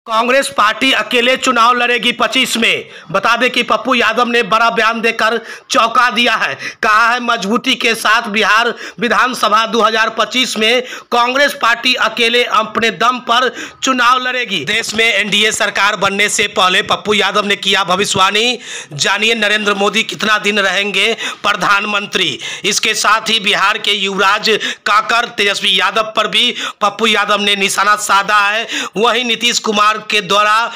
Congress party अकेले चुनाव लड़ेगी 25 में। बता दें कि पप्पू यादव ने बड़ा बयान देकर चौंका दिया है। कहा है मजबूती के साथ बिहार विधानसभा 2025 में कांग्रेस पार्टी अकेले अपने दम पर चुनाव लड़ेगी। देश में एनडीए सरकार बनने से पहले पप्पू यादव ने किया भविष्यवाणी। जानिए नरेंद्र मोदी कितना दिन रहेंगे प्रधानमंत्री। इसके साथ ही बिहार के युवराज काकर तेजस्वी यादव पर भी पप्पू यादव ने निशाना साधा है। वहीं नीतीश कुमार के द्वारा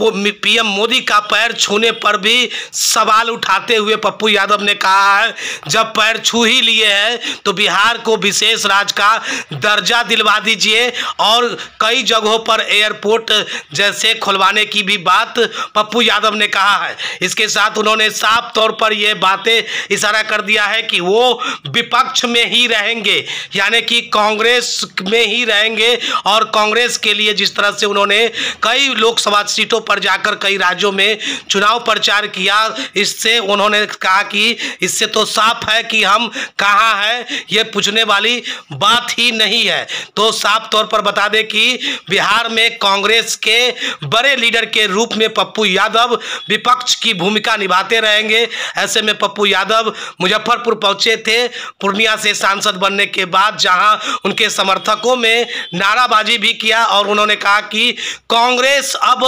पीएम मोदी का पैर छूने पर भी सवाल उठाते हुए पप्पू यादव ने कहा है जब पैर छू ही लिए हैं तो बिहार को विशेष राज्य का दर्जा दिलवा दीजिए और कई जगहों पर एयरपोर्ट जैसे खुलवाने की भी बात पप्पू यादव ने कहा है। इसके साथ उन्होंने साफ तौर पर यह बातें इशारा कर दिया है कि वो विपक्ष में ही रहेंगे, यानी कि कांग्रेस में ही रहेंगे। और कांग्रेस के लिए जिस तरह से उन्होंने कई लोकसभा सीटों पर जाकर कई राज्यों में चुनाव प्रचार किया, इससे उन्होंने कहा कि इससे तो साफ है कि हम कहां हैं, ये पूछने वाली बात ही नहीं है। तो साफ तौर पर बता दें कि बिहार में कांग्रेस के बड़े लीडर के रूप में पप्पू यादव विपक्ष की भूमिका निभाते रहेंगे। ऐसे में पप्पू यादव मुजफ्फरपुर पहुंचे थे पूर्णिया से सांसद बनने के बाद, जहां उनके समर्थकों में नाराबाजी भी किया और उन्होंने कहा कि कांग्रेस अब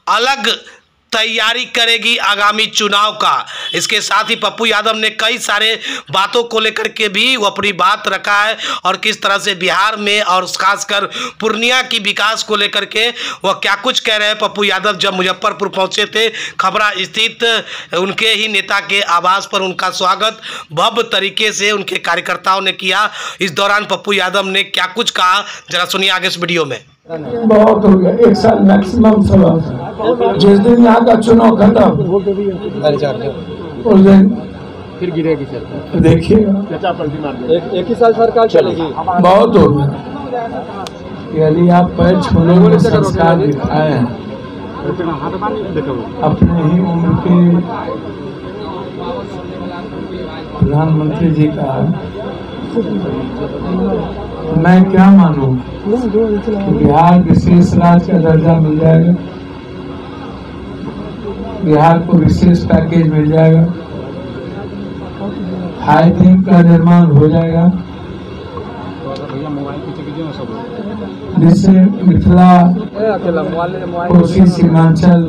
अलग तैयारी करेगी आगामी चुनाव का। इसके साथ ही पप्पू यादव ने कई सारे बातों को लेकर के भी वो अपनी बात रखा है और किस तरह से बिहार में और खासकर पूर्णिया की विकास को लेकर के वह क्या कुछ कह रहे हैं। पप्पू यादव जब मुजफ्फरपुर पहुंचे थे, खबरा स्थित उनके ही नेता के आवास पर उनका स्वागत भव्य तरीके से उनके कार्यकर्ताओं ने किया। इस दौरान पप्पू यादव ने क्या कुछ कहा, जरा सुनिए आगे इस वीडियो में। बहुत हो गया, एक साल मैक्सिमम सवाल। जिस दिन यहाँ का चुनाव खत्म उस दिन फिर गिरेगी सरकार, देखिएगा। एक ही साल सरकार चलेगी। बहुत हो गया। यदि आप पैर छूने में संस्कार दिखाए हैं अपने ही उम्र के प्रधानमंत्री जी का, मैं क्या मानूं बिहार विशेष राज्य का दर्जा मिल जाएगा, बिहार को विशेष पैकेज मिल जाएगा, हाईवे का निर्माण हो जाएगा, जिससे मिथिला कोसी सीमांचल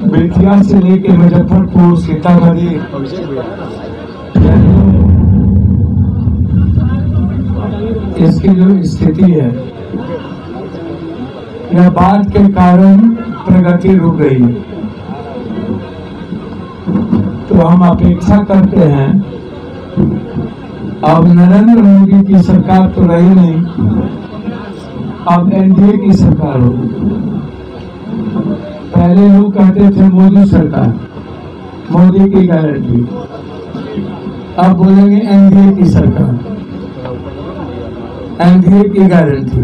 बेतिया से लेके मुजफ्फरपुर सीतामढ़ी इसकी जो स्थिति है यह बात के कारण प्रगति रुक गई है। तो हम अपेक्षा करते हैं अब नरेंद्र मोदी की सरकार तो रही नहीं, अब एनडीए की सरकार होगी। पहले लोग कहते थे मोदी सरकार, मोदी की गारंटी, अब बोलेंगे एनडीए की सरकार, एनडीए की गारंटी।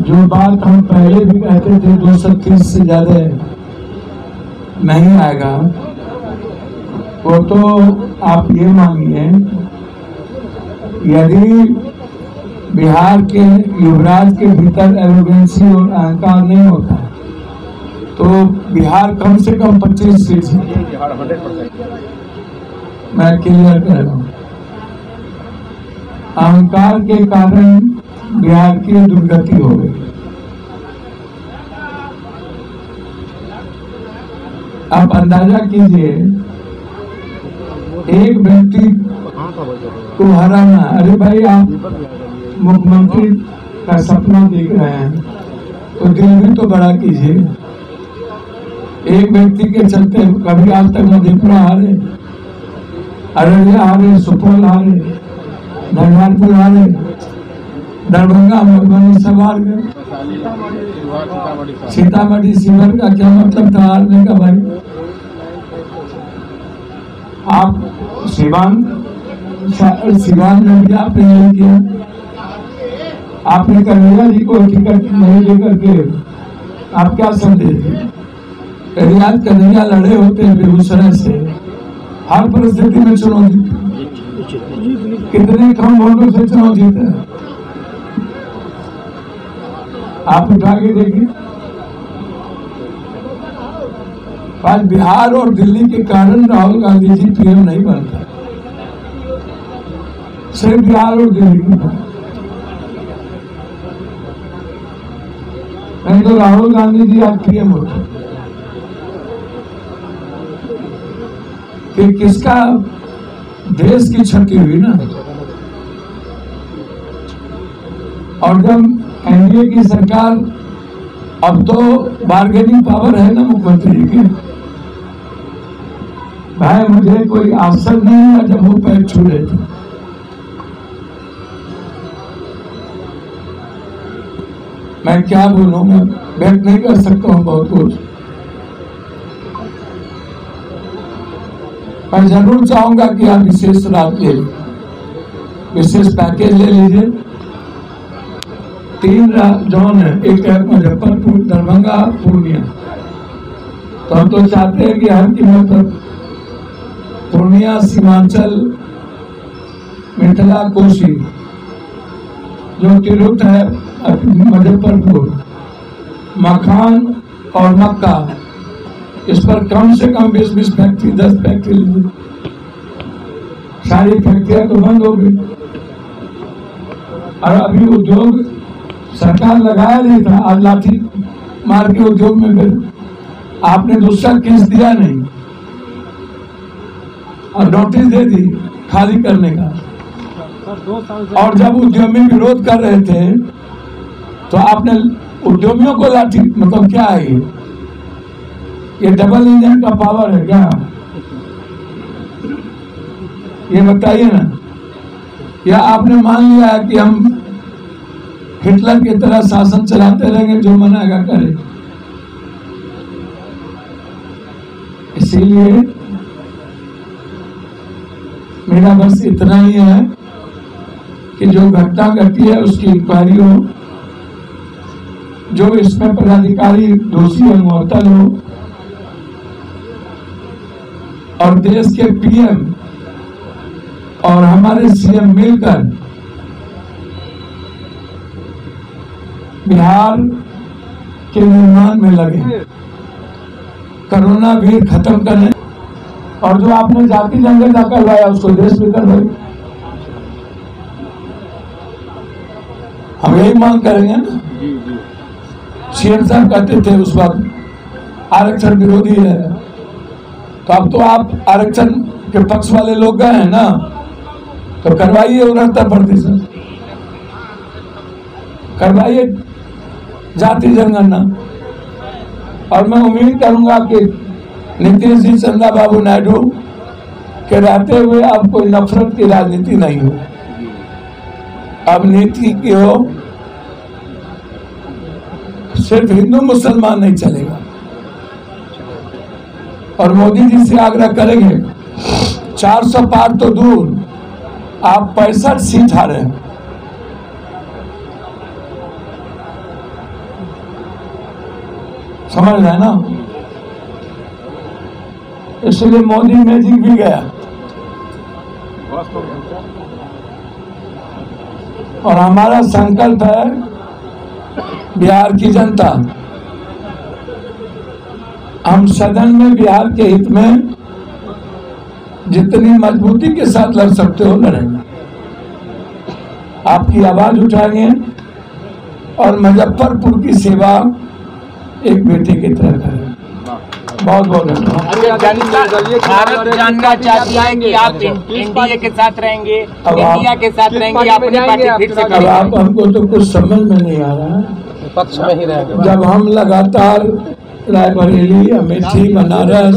जो बात हम पहले भी कहते थे 230 से ज्यादा नहीं आएगा, वो तो आप ये मानिए यदि बिहार के युवराज के भीतर एरोगेंसी और अहंकार नहीं होता तो बिहार कम से कम 25 सीट से, मैं क्लियर कर रहा हूँ। अहंकार के कारण बिहार की दुर्गति हो गई। आप अंदाजा कीजिए, एक व्यक्ति को हराना, अरे भाई आप मुख्यमंत्री का सपना देख रहे हैं तो दिल भी तो बड़ा कीजिए। एक व्यक्ति के चलते कभी आज तक मधेपुरा हारे, अररिया हारे, सुपौल हारे, झंझारपुर हारे, दरभंगा मधुबनी सब हार गए, सीतामढ़ी शिवहर का क्या मतलब था हारने का भाई। आप सिवान में भी आपने नहीं किया, आपने कन्हैया जी को टिकट नहीं लेकर के आप क्या संदेश दिए। यदि आज कन्हैया लड़े होते हैं बेगूसराय से, हर परिस्थिति में चुनाव जीते, कितने कम वोटों से चुनाव जीते। आप उठा के देखिए, आज बिहार और दिल्ली के कारण राहुल गांधी जी पीएम नहीं बनता, सिर्फ बिहार और दिल्ली के कारण। नहीं तो राहुल गांधी जी आज पीएम होते। कि किसका देश की क्षति हुई ना। और जब एनडीए की सरकार, अब तो बार्गेनिंग पावर है ना मुख्यमंत्री जी की, भाई मुझे कोई आश्चर्य नहीं हुआ जब वो पैर छू रहे थे। मैं क्या बोलूं, मैं व्यक्त नहीं कर सकता हूं बहुत कुछ। मैं जरूर चाहूंगा कि आप विशेष रात ले, विशेष पैकेज ले लीजिए। 3 जोन है, एक है मुजफ्फरपुर, दरभंगा, पूर्णिया। तो हम तो चाहते हैं कि हर कीमत पर पूर्णिया, सीमांचल, मिथिला, कोशी, जो तिरुत है, मुजफ्फरपुर, मखान और मक्का, इस पर कम से कम 20-20 फैक्ट्री, 10 फैक्ट्री लीजिए। सारी फैक्ट्रियां तो बंद हो गई और अभी उद्योग सरकार लगाया नहीं था, आज लाठी मार के उद्योग में फिर आपने दूसरा केस दिया नहीं और नोटिस दे दी खाली करने का। और जब उद्यमी विरोध कर रहे थे तो आपने उद्यमियों को लाठी, मतलब क्या है ये डबल इंजन का पावर है क्या? ये बताइए ना। या आपने मान लिया है कि हम हिटलर की तरह शासन चलाते रहेंगे, जो मनाएगा करे। इसीलिए मेरा बस इतना ही है कि जो घटना घटी है उसकी इंक्वायरी हो, जो इसमें पदाधिकारी दोषी है मुअत्तल हो, और देश के पीएम और हमारे सीएम मिलकर बिहार के निर्माण में लगे, कोरोना भी खत्म करने। और जो आपने जाति जनगणना करवाया उसको देश में करवाई। हम यही मांग करेंगे ना। सीएम साहब कहते थे उस वक्त आरक्षण विरोधी है, तो अब तो आप आरक्षण के पक्ष वाले लोग गए हैं ना, तो करवाइए 69%, करवाइए जाति जनगणना। और मैं उम्मीद करूंगा कि नीतीश जी, चंद्रा बाबू नायडू के रहते हुए अब कोई नफरत की राजनीति नहीं हो, अब नीति की हो। सिर्फ हिंदू मुसलमान नहीं चलेगा। और मोदी जी से आग्रह करेंगे, 400 पार तो दूर, आप 65 सीट हारे हैं। समझ रहे हैं ना? इसलिए मोदी मैजिक भी गया। और हमारा संकल्प है, बिहार की जनता, हम सदन में बिहार के हित में जितनी मजबूती के साथ लड़ सकते हो लड़ेंगे, आपकी आवाज उठाएंगे और मुजफ्फरपुर की सेवा एक बेटे की तरह करेंगे। बहुत बहुत भारत जानना चाहती है कि आप एनडीए के साथ रहेंगे, इंडिया के साथ रहेंगे, अपनी पार्टी फिर से अब आप हमको तो कुछ समझ में नहीं आ रहा है। पक्ष में ही रहेंगे। जब हम लगातार रायबरेली, अमेठी, बनारस,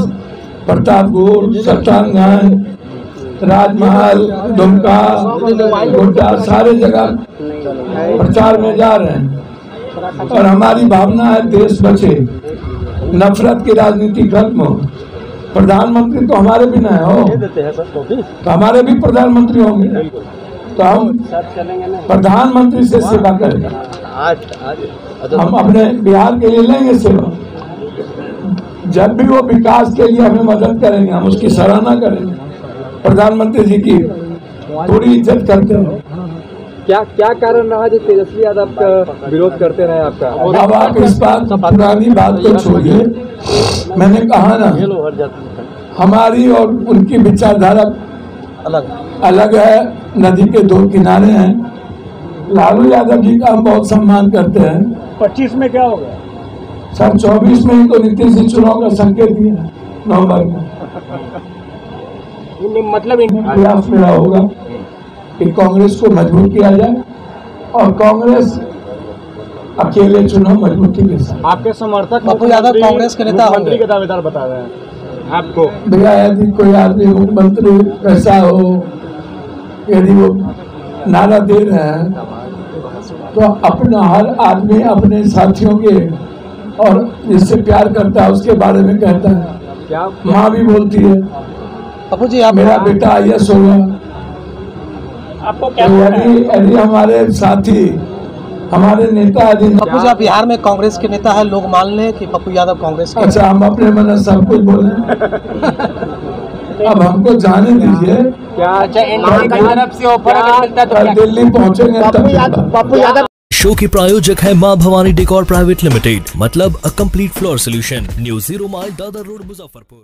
प्रतापगढ़, सत्तागंज, राजमहल, दुमका, गोड्डा, सारे जगह प्रचार में जा रहे हैं। और हमारी भावना है देश बचे, नफरत की राजनीति खत्म हो। प्रधानमंत्री तो हमारे भी न हो, तो हमारे भी प्रधानमंत्री होंगे, तो हम प्रधानमंत्री से सेवा करेंगे। हम अपने बिहार के लिए लेंगे सेवा। जब भी वो विकास के लिए हमें मदद करेंगे, हम उसकी सराहना करेंगे। प्रधानमंत्री जी की पूरी इज्जत करते हैं। क्या क्या कारण रहा जो तेजस्वी यादव का विरोध करते रहे आपका? अब आप इस बात पुरानी बात को छोड़िए। मैंने कहा ना, हमारी और उनकी विचारधारा अलग है, नदी के दो किनारे हैं। लालू यादव जी का हम बहुत सम्मान करते हैं। 25 में क्या होगा? सर 24 में ही तो नीतीश जी चुनाव का संकेत दिया नवंबर में। मतलब प्रयास मेरा होगा कि कांग्रेस को मजबूत किया जाए और कांग्रेस अकेले चुनाव मजबूती के साथ। आपके समर्थक पप्पू यादव कांग्रेस के नेता मंत्री के दावेदार बता रहे हैं आपको। भैया यदि कोई आदमी मुख्यमंत्री ऐसा हो, यदि वो नारा दे रहे हैं तो अपना हर आदमी अपने साथियों के और जिससे प्यार करता है उसके बारे में कहता है। क्या माँ भी बोलती है पप्पू जी आप मेरा बेटा IAS होगा। आपको क्या तो यदि हमारे साथी, हमारे नेता यदि पप्पू जी आप बिहार में कांग्रेस के नेता है, लोग मान लें कि पप्पू यादव कांग्रेस के। अच्छा, हम अपने मन से सब कुछ बोले। अब हमको जाने दीजिए। क्या अच्छा एनडीए की तरफ से ऑफर अगर मिलता तो कल दिल्ली पहुंचेंगे तब पप्पू यादव शो के प्रायोजक है मां भवानी डेकोर प्राइवेट लिमिटेड, मतलब a complete floor solution, new 0 mile Dadar road, Muzaffarpur.